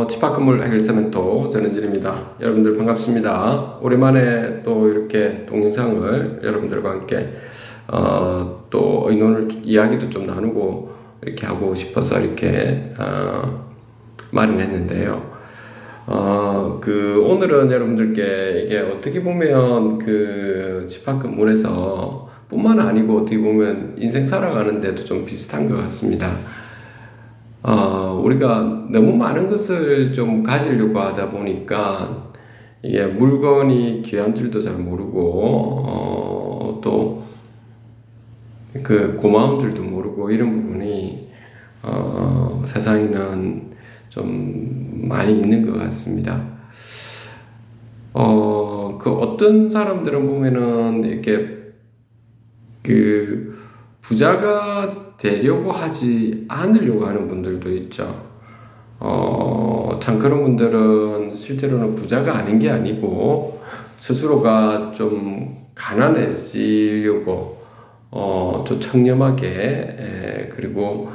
집합건물 해결사멘토 전은진입니다. 여러분들 반갑습니다. 오랜만에 또 이렇게 동영상을 여러분들과 함께 또 의논을 이야기도 좀 나누고 이렇게 하고 싶어서 이렇게 마련했는데요. 오늘은 여러분들께 이게 어떻게 보면 그 집합건물에서 뿐만 아니고 어떻게 보면 인생 살아가는데도 좀 비슷한 것 같습니다. 우리가 너무 많은 것을 좀 가지려고 하다 보니까 이게 물건이 귀한 줄도 잘 모르고 또 그 고마운 줄도 모르고 이런 부분이 세상에는 좀 많이 있는 것 같습니다. 어떤 사람들은 보면은 이렇게 그 부자가 되려고 하지 않으려고 하는 분들도 있죠. 참 그런 분들은 실제로는 부자가 아닌 게 아니고 스스로가 좀 가난해지려고 좀 청렴하게 그리고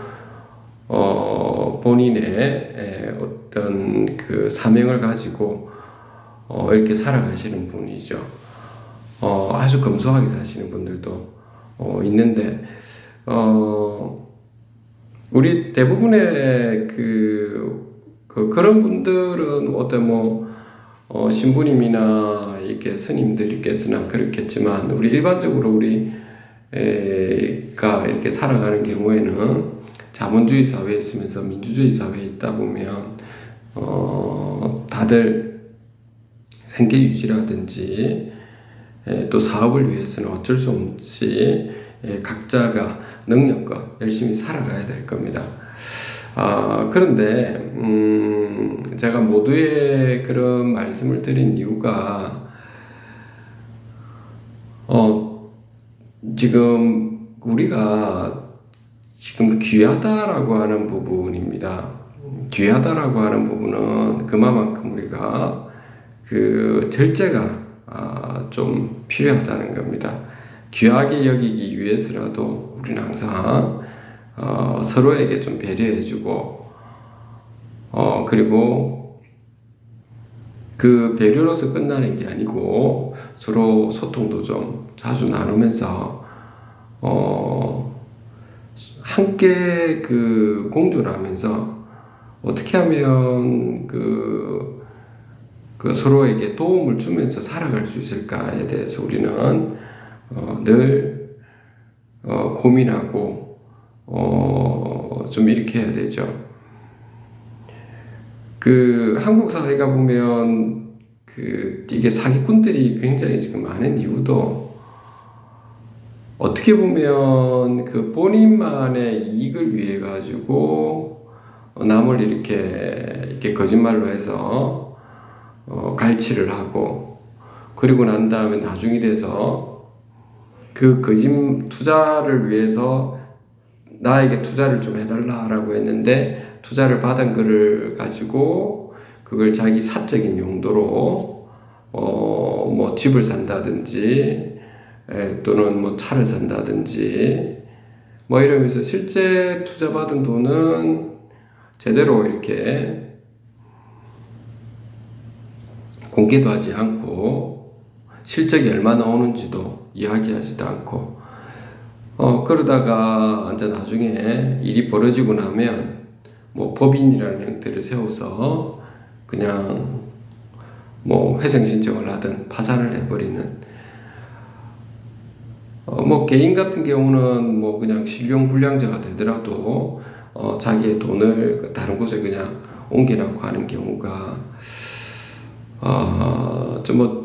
본인의 어떤 그 사명을 가지고 이렇게 살아가시는 분이죠. 아주 검소하게 사시는 분들도 있는데 우리 대부분의 그런 분들은 어떤 신부님이나 이렇게 스님들께서나 그렇겠지만 우리 일반적으로 우리가 이렇게 살아가는 경우에는 자본주의 사회에 있으면서 민주주의 사회에 있다 보면 다들 생계 유지라든지 또 사업을 위해서는 어쩔 수 없이 각자가 능력과 열심히 살아가야 될 겁니다. 그런데 제가 모두의 그런 말씀을 드린 이유가 지금 우리가 지금 귀하다라고 하는 부분입니다. 귀하다라고 하는 부분은 그만큼 우리가 그 절제가 좀 필요하다는 겁니다. 귀하게 여기기 위해서라도 우리는 항상 서로에게 좀 배려해주고 그리고 그 배려로서 끝나는 게 아니고 서로 소통도 좀 자주 나누면서 함께 그 공존하면서 어떻게 하면 그 서로에게 도움을 주면서 살아갈 수 있을까에 대해서 우리는 늘 고민하고 좀 이렇게 해야 되죠. 한국 사회가 보면 이게 사기꾼들이 굉장히 지금 많은 이유도 어떻게 보면 그 본인만의 이익을 위해 가지고 남을 이렇게 거짓말로 해서 갈취를 하고 그리고 난 다음에 나중이 돼서 그 투자를 위해서 나에게 투자를 좀 해달라라고 했는데 투자를 받은 거를 가지고 그걸 자기 사적인 용도로 집을 산다든지 또는 차를 산다든지 이러면서 실제 투자 받은 돈은 제대로 이렇게 공개도 하지 않고 실적이 얼마나 오는지도 이야기하지도 않고 그러다가 이제 나중에 일이 벌어지고 나면 법인이라는 형태를 세워서 그냥 회생 신청을 하든 파산을 해버리는 개인 같은 경우는 그냥 실용불량자가 되더라도 자기의 돈을 다른 곳에 그냥 옮기라고 하는 경우가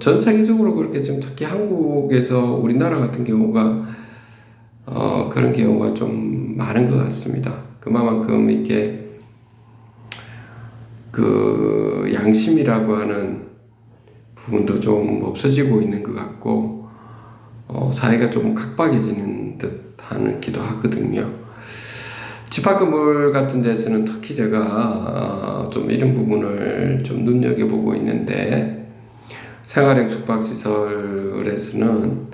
전 세계적으로 그렇게 좀 특히 한국에서 우리나라 같은 경우가 그런 경우가 좀 많은 것 같습니다. 그만큼 이게 양심이라고 하는 부분도 좀 없어지고 있는 것 같고 사회가 조금 각박해지는 듯 하기도 하거든요. 집합건물 같은 데서는 특히 제가 좀 이런 부분을 좀 눈여겨보고 있는데 생활형 숙박시설에서는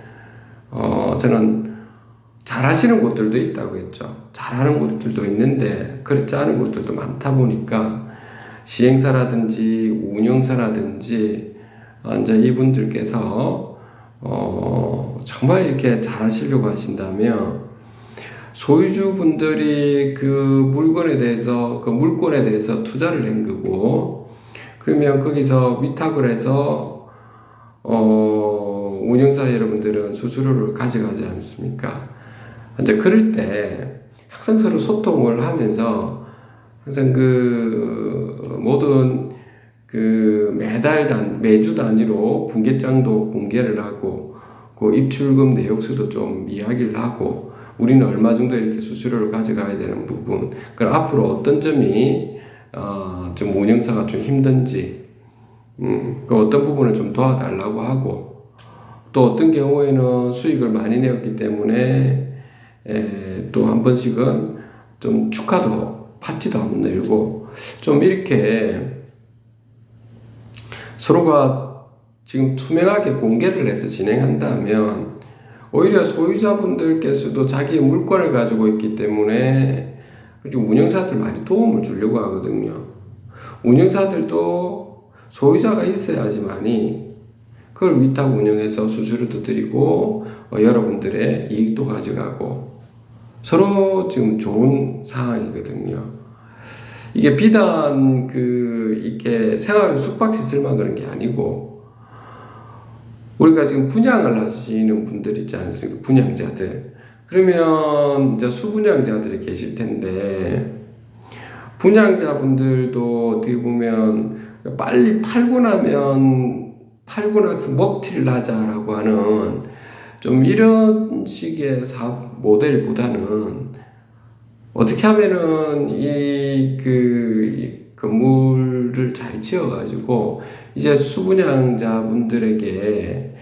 저는 잘하시는 곳들도 있다고 했죠. 잘하는 곳들도 있는데 그렇지 않은 곳들도 많다 보니까 시행사라든지 운영사라든지 이제 이분들께서 정말 이렇게 잘하시려고 하신다면 소유주분들이 그 물건에 대해서 그 물건에 대해서 투자를 한 거고, 그러면 거기서 위탁을 해서 운영사 여러분들은 수수료를 가져가지 않습니까? 이제 그럴 때 항상 서로 소통을 하면서 항상 그 모든 그 매주 단위로 분기장도 공개를 하고, 그 입출금 내역서도 좀 이야기를 하고, 우리는 얼마 정도 이렇게 수수료를 가져가야 되는 부분, 그럼 앞으로 어떤 점이 좀 운영사가 좀 힘든지, 그 어떤 부분을 좀 도와달라고 하고, 또 어떤 경우에는 수익을 많이 내었기 때문에 또 한 번씩은 좀 축하도 파티도 한번 내고, 좀 이렇게 서로가 지금 투명하게 공개를 해서 진행한다면 오히려 소유자분들께서도 자기의 물건을 가지고 있기 때문에 운영사들 많이 도움을 주려고 하거든요. 운영사들도 소유자가 있어야지만이 그걸 위탁 운영해서 수수료도 드리고 여러분들의 이익도 가져가고 서로 지금 좋은 상황이거든요. 이게 비단 이렇게 생활을 숙박시설만 그런 게 아니고, 우리가 지금 분양을 하시는 분들 있지 않습니까? 분양자들. 그러면 이제 수분양자들이 계실 텐데, 분양자분들도 어떻게 보면 빨리 팔고 나서 먹튀를 하자라고 하는 좀 이런 식의 사업 모델보다는 어떻게 하면은 이 건물을 잘 지어가지고 이제 수분양자분들에게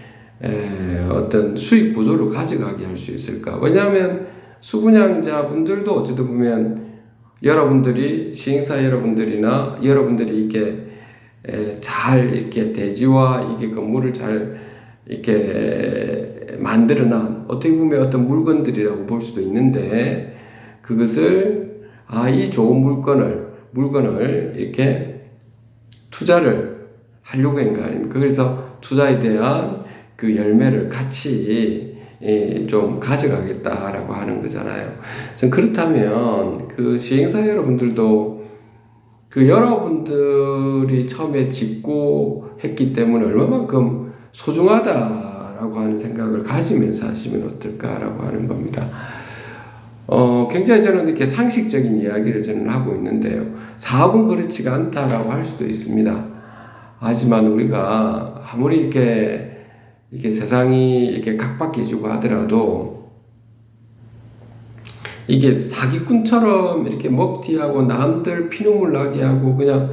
어떤 수익 구조를 가져가게 할 수 있을까? 왜냐하면 수분양자분들도 어쨌든 보면 여러분들이 시행사 여러분들이나 여러분들이 이렇게 잘 이렇게 대지와 이게 건물을 잘 이렇게 만들어난 어떻게 보면 어떤 물건들이라고 볼 수도 있는데, 그것을 이 좋은 물건을 이렇게 투자를 하려고 한 거 아닙니까? 그래서 투자에 대한 그 열매를 같이 좀 가져가겠다라고 하는 거잖아요. 그렇다면 그 시행사 여러분들도 그 여러분들이 처음에 짓고 했기 때문에 얼마만큼 소중하다라고 하는 생각을 가지면서 하시면 어떨까라고 하는 겁니다. 굉장히 저는 이렇게 상식적인 이야기를 저는 하고 있는데요. 사업은 그렇지가 않다라고 할 수도 있습니다. 하지만 우리가 아무리 이렇게 세상이 이렇게 각박해지고 하더라도 이게 사기꾼처럼 이렇게 먹튀하고 남들 피눈물 나게 하고 그냥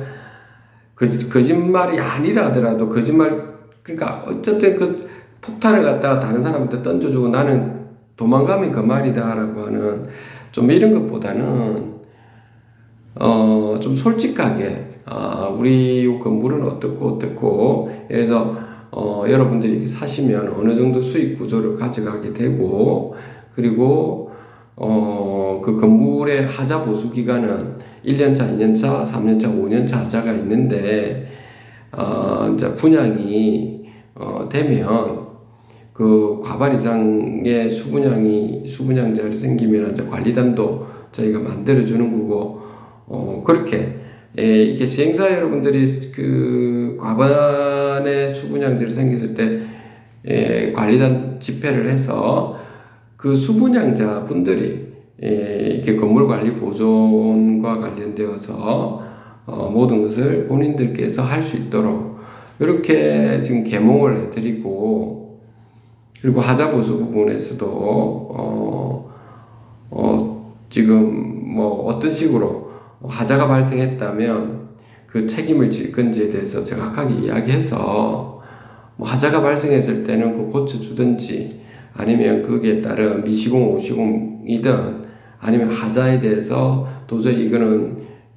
거짓말이 아니라더라도 그러니까 어쨌든 그 폭탄을 갖다가 다른 사람한테 던져주고 나는 도망가면 그만이다라고 하는 좀 이런 것보다는 좀 솔직하게 우리 건물은 어떻고 그래서 여러분들이 이렇게 사시면 어느 정도 수익 구조를 가져가게 되고, 그리고 그 건물의 하자 보수 기간은 1년차, 2년차, 3년차, 5년차 하자가 있는데 이제 분양이 되면 그 과반 이상의 수분양자를 생기면 이제 관리단도 저희가 만들어주는 거고, 그렇게 이렇게 시행사 여러분들이 그 과반의 수분양자를 생겼을 때 관리단 집회를 해서 그 수분양자 분들이 이렇게 건물 관리 보존과 관련되어서 모든 것을 본인들께서 할 수 있도록 이렇게 지금 계몽을 해드리고, 그리고 하자 보수 부분에서도 지금 뭐 어떤 식으로 하자가 발생했다면 그 책임을 질 건지에 대해서 정확하게 이야기해서 뭐 하자가 발생했을 때는 그 고쳐주든지, 아니면 거기에 따른 미시공 오시공이든, 아니면 하자에 대해서 도저히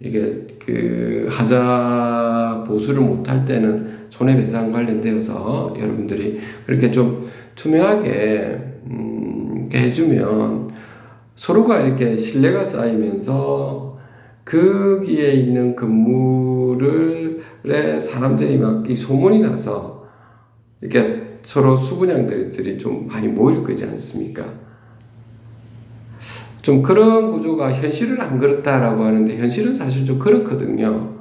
이게 그 하자 보수를 못할 때는 손해배상 관련되어서 여러분들이 그렇게 좀 투명하게 해주면 서로가 이렇게 신뢰가 쌓이면서 거기에 있는 건물을 그래 사람들이 막 이 소문이 나서 이렇게 서로 수분양들이 좀 많이 모일 거지 않습니까? 좀 그런 구조가 현실은 안 그렇다라고 하는데 현실은 사실 좀 그렇거든요.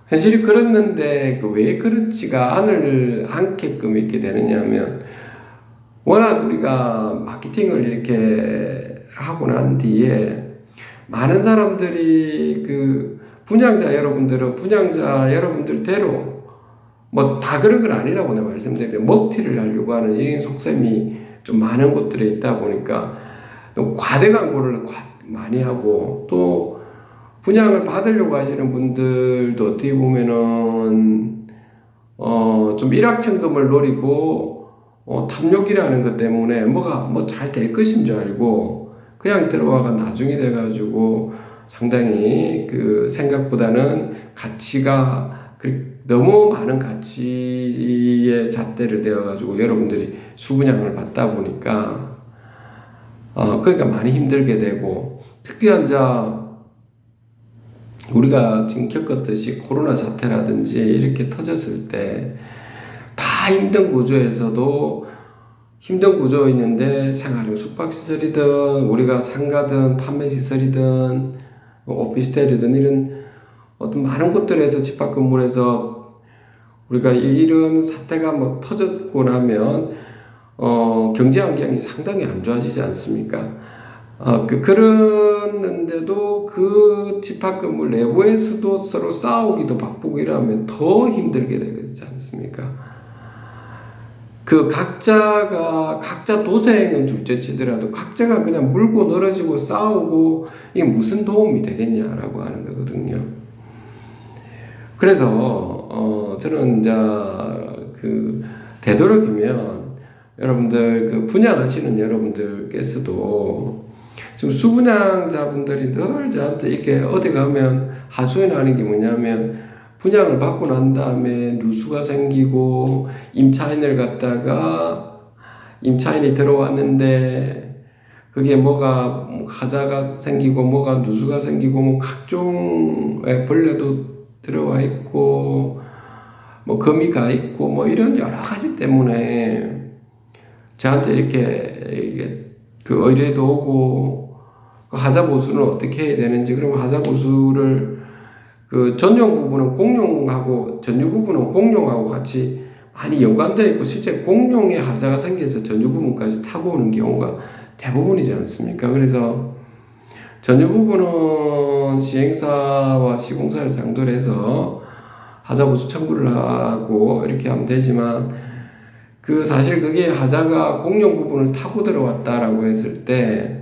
현실이 그렇는데 왜 그렇지가 않게끔 이렇게 되느냐면 워낙 우리가 마케팅을 이렇게 하고 난 뒤에 많은 사람들이 그 분양자 여러분들대로 뭐 다 그런 건 아니라고 내가 말씀드리는데 먹튀를 하려고 하는 이런 속셈이 좀 많은 곳들에 있다 보니까 또 과대 광고를 많이 하고 또 분양을 받으려고 하시는 분들도 어떻게 보면은 좀 일확천금을 노리고 탐욕이라는 것 때문에 뭐가 뭐 잘 될 것인 줄 알고 그냥 들어와가 나중에 돼가지고 상당히 그 생각보다는 가치가 너무 많은 가치의 잣대를 대어가지고 여러분들이 수분양을 받다 보니까 그러니까 많이 힘들게 되고 특히 이제 우리가 지금 겪었듯이 코로나 사태라든지 이렇게 터졌을 때 다 힘든 구조에서도 힘든 구조였는데 생활용 숙박시설이든 우리가 상가든 판매시설이든 오피스텔이든 이런 어떤 많은 곳들에서 집합건물에서 우리가 이런 사태가 뭐 터졌고 나면 경제 환경이 상당히 안 좋아지지 않습니까? 그랬는데도 그 집합건물 내부에서도 서로 싸우기도 바쁘고 이러면 더 힘들게 되지 않습니까? 그 각자 도생은 둘째 치더라도 각자가 그냥 물고 늘어지고 싸우고 이게 무슨 도움이 되겠냐라고 하는 거거든요. 그래서 저는 이제 그 되도록이면 여러분들 그 분양하시는 여러분들께서도 지금 수분양자분들이 늘 저한테 이렇게 어디 가면 하소연하는 게 뭐냐면 분양을 받고 난 다음에 누수가 생기고 임차인을 갖다가 임차인이 들어왔는데 그게 뭐가 하자가 생기고 뭐가 누수가 생기고 뭐 각종의 벌레도 들어와 있고 뭐 거미 가 있고 뭐 이런 여러 가지 때문에 저한테 이렇게 그 의뢰도 오고 그 하자 보수는 어떻게 해야 되는지 그러면 하자 보수를 그 전용 부분은 공용하고 전유 부분은 공용하고 같이 많이 연관되어 있고 실제 공용의 하자가 생겨서 전유 부분까지 타고 오는 경우가 대부분이지 않습니까? 그래서 전유 부분은 시행사와 시공사를 상대로 해서 하자 보수 청구를 하고 이렇게 하면 되지만 그 사실 그게 하자가 공용 부분을 타고 들어왔다라고 했을 때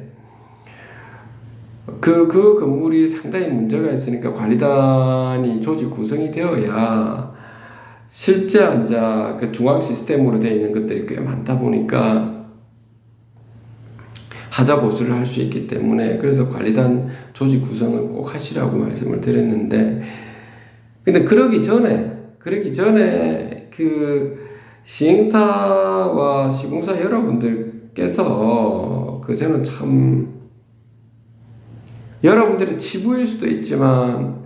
그 건물이 상당히 문제가 있으니까 관리단이 조직 구성이 되어야 실제 그 중앙 시스템으로 되어 있는 것들이 꽤 많다 보니까 하자 보수를 할 수 있기 때문에 그래서 관리단 조직 구성을 꼭 하시라고 말씀을 드렸는데 근데 그러기 전에 그 시행사와 시공사 여러분들께서 저는 참 여러분들의 치부일 수도 있지만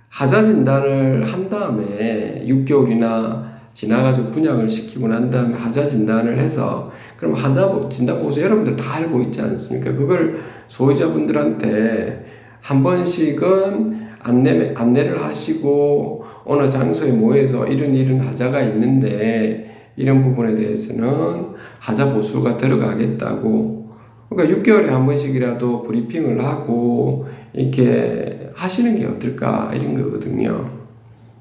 하자 진단을 한 다음에 6개월이나 지나가지고 분양을 시키고 난 다음에 하자 진단을 해서 그럼 하자 진단 보고서 여러분들 다 알고 있지 않습니까? 그걸 소유자분들한테 한 번씩은 안내를 하시고 어느 장소에 모여서 이런 하자가 있는데 이런 부분에 대해서는 하자 보수가 들어가겠다고 그러니까 6개월에 한 번씩이라도 브리핑을 하고 이렇게 하시는 게 어떨까 이런 거거든요.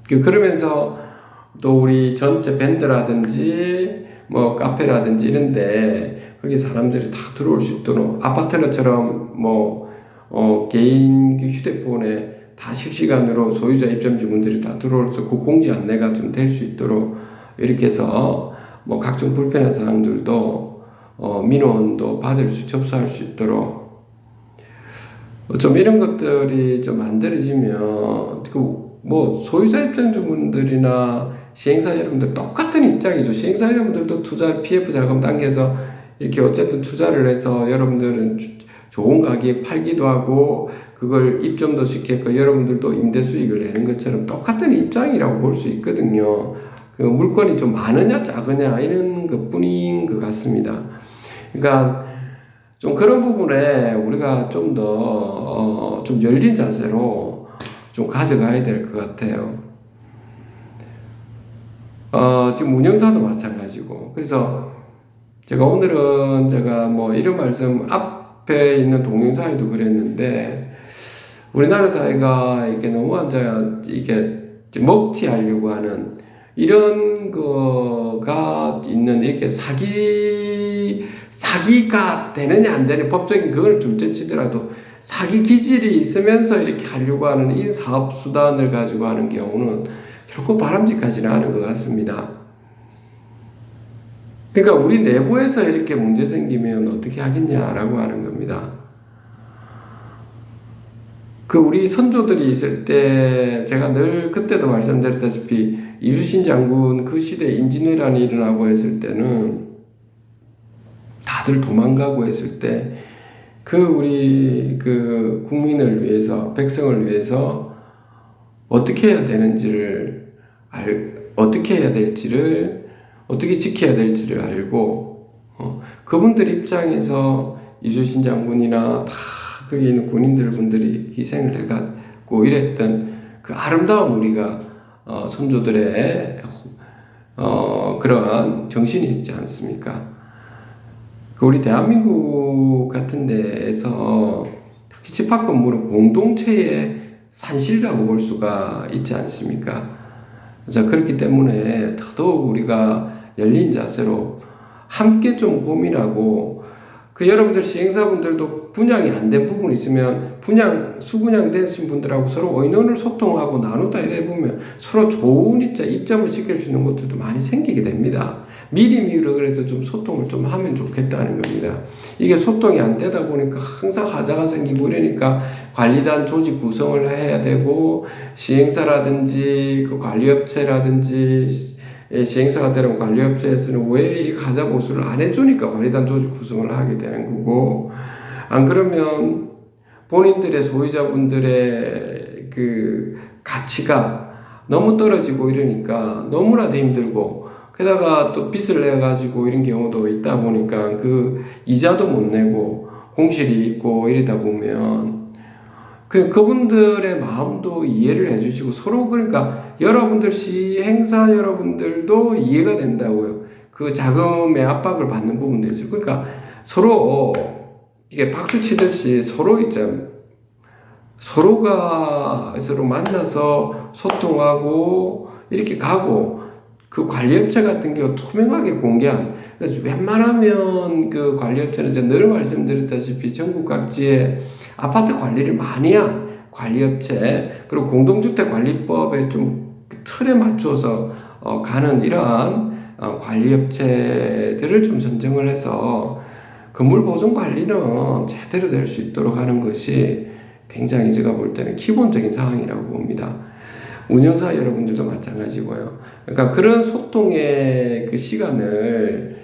그러면서 또 우리 전체 밴드라든지 뭐 카페라든지 이런데 거기 사람들이 다 들어올 수 있도록 아파트처럼 뭐 개인 휴대폰에 다 실시간으로 소유자 입점주분들이 다 들어올서 그 공지 안내가 좀 될 수 있도록 이렇게 해서 뭐 각종 불편한 사항들도 민원도 접수할 수 있도록 좀 이런 것들이 좀 만들어지면 뭐 소유자 입장자분들이나 시행사 여러분들 똑같은 입장이죠. 시행사 여러분들도 투자 PF 자금 당겨서 이렇게 어쨌든 투자를 해서 여러분들은 좋은 가격에 팔기도 하고 그걸 입점도 시켰고 여러분들도 임대 수익을 내는 것처럼 똑같은 입장이라고 볼 수 있거든요. 그 물건이 좀 많으냐 작으냐 이런 것뿐인 것 같습니다. 그러니까 좀 그런 부분에 우리가 좀 더 좀 열린 자세로 좀 가져가야 될 것 같아요. 지금 운영사도 마찬가지고. 그래서 오늘은 제가 뭐 이런 말씀 앞에 있는 동영상에도 그랬는데, 우리나라 사회가 이게 너무 이게 먹튀하려고 하는 이런 거가 있는, 이렇게 사기가 되느냐 안 되느냐 법적인 그걸 둘째 치더라도 사기 기질이 있으면서 이렇게 하려고 하는 이 사업 수단을 가지고 하는 경우는 결코 바람직하지는 않은 것 같습니다. 그러니까 우리 내부에서 이렇게 문제 생기면 어떻게 하겠냐라고 하는 겁니다. 그 우리 선조들이 있을 때 제가 늘 그때도 말씀드렸다시피 이순신 장군 그 시대에 임진왜란이 일어나고 했을 때는 다들 도망가고 했을 때 우리 국민을 위해서, 백성을 위해서 어떻게 해야 되는지를 어떻게 해야 될지를, 어떻게 지켜야 될지를 알고, 그분들 입장에서 이순신 장군이나 다 거기 있는 군인들분들이 희생을 해가고 이랬던 그 아름다운 우리가 선조들의 그러한 정신이 있지 않습니까? 우리 대한민국 같은 데에서 특히 집합 건물은 공동체의 산실이라고 볼 수가 있지 않습니까? 자, 그렇기 때문에 더더욱 우리가 열린 자세로 함께 좀 고민하고, 여러분들 시행사분들도 분양이 안 된 부분이 있으면 수분양 되신 분들하고 서로 의논을 소통하고 나누다 이래 보면 서로 좋은 입점을 시킬 수 있는 것들도 많이 생기게 됩니다. 미리 그래서 좀 소통을 좀 하면 좋겠다는 겁니다. 이게 소통이 안 되다 보니까 항상 하자가 생기고 이러니까 관리단 조직 구성을 해야 되고, 시행사라든지 관리업체라든지, 시행사가 되는 관리업체에서는 왜 이 가자 보수를 안 해주니까 관리단 조직 구성을 하게 되는 거고, 안 그러면 본인들의 소유자분들의 가치가 너무 떨어지고 이러니까 너무나도 힘들고, 게다가 또 빚을 내가지고 이런 경우도 있다 보니까 이자도 못 내고 공실이 있고 이러다 보면 그분들의 마음도 이해를 해주시고, 서로 그러니까 여러분들 시행사 여러분들도 이해가 된다고요. 그 자금의 압박을 받는 부분도 있어요. 그러니까 서로 이게 박수 치듯이 서로가 서로 만나서 소통하고 이렇게 가고, 그 관리업체 같은 경우 투명하게 공개한, 웬만하면 그 관리업체는 제가 늘 말씀드렸다시피 전국 각지에 아파트 관리를 많이 한 관리업체, 그리고 공동주택관리법에 좀 틀에 맞춰서 가는 이러한 관리업체들을 좀 선정을 해서 건물보존 관리는 제대로 될 수 있도록 하는 것이 굉장히 제가 볼 때는 기본적인 사항이라고 봅니다. 운영사 여러분들도 마찬가지고요. 그러니까 그런 소통의 시간을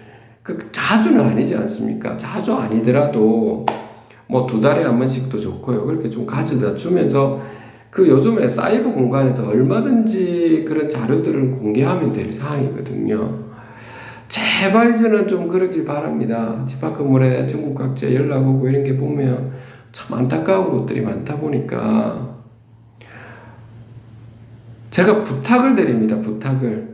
자주는 아니지 않습니까? 자주 아니더라도 뭐 2달에 한 번씩도 좋고요. 그렇게 좀 가져다 주면서 요즘에 사이버 공간에서 얼마든지 그런 자료들을 공개하면 될 사항이거든요. 제발 저는 좀 그러길 바랍니다. 집합 건물에 전국 각지에 연락 오고 이런 게 보면 참 안타까운 것들이 많다 보니까 제가 부탁을 드립니다. 부탁을.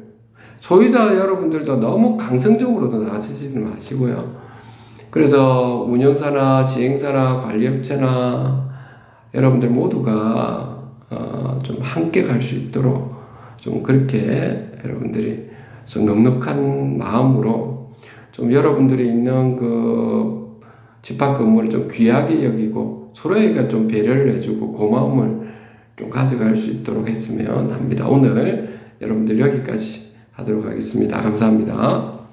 소유자 여러분들도 너무 강성적으로도 나서지는 마시고요. 그래서 운영사나 시행사나 관리업체나 여러분들 모두가 좀 함께 갈 수 있도록 좀 그렇게 여러분들이 좀 넉넉한 마음으로 좀 여러분들이 있는 집합 건물을 좀 귀하게 여기고 서로에게 좀 배려를 해주고 고마움을 좀 가져갈 수 있도록 했으면 합니다. 오늘 여러분들 여기까지 하도록 하겠습니다. 감사합니다.